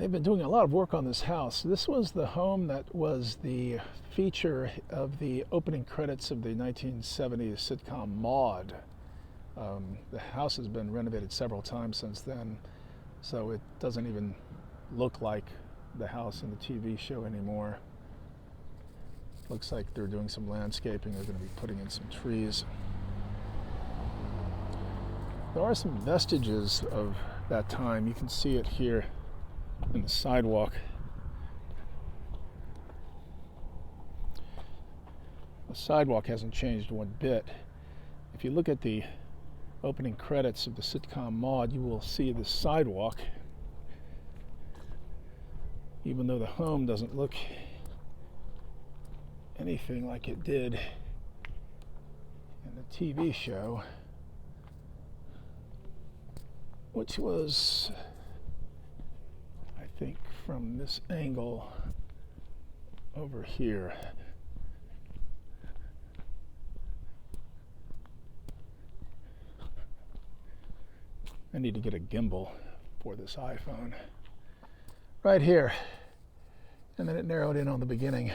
They've been doing a lot of work on this house. This was the home that was the feature of the opening credits of the 1970s sitcom Maude. The house has been renovated several times since then, so it doesn't even look like the house in the TV show anymore. Looks like they're doing some landscaping. They're going to be putting in some trees. There are some vestiges of that time. You can see it here in the sidewalk. The sidewalk hasn't changed one bit. If you look at the opening credits of the sitcom Maude, you will see the sidewalk, even though the home doesn't look anything like it did in the TV show, which was, I think, from this angle over here. I need to get a gimbal for this iPhone. Right here. And then it narrowed in on the beginning.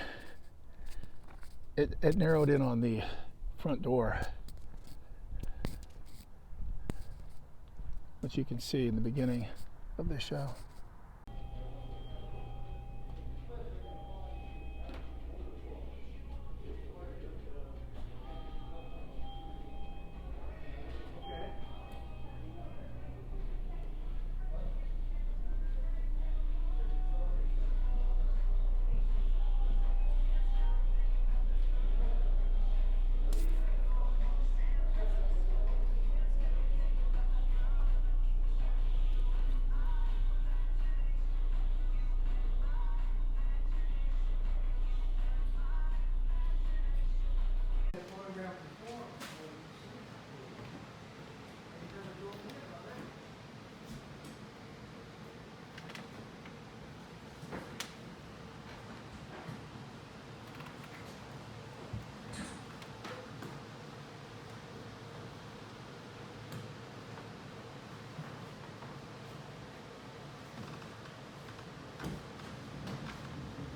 It narrowed in on the front door, which you can see in the beginning of the show.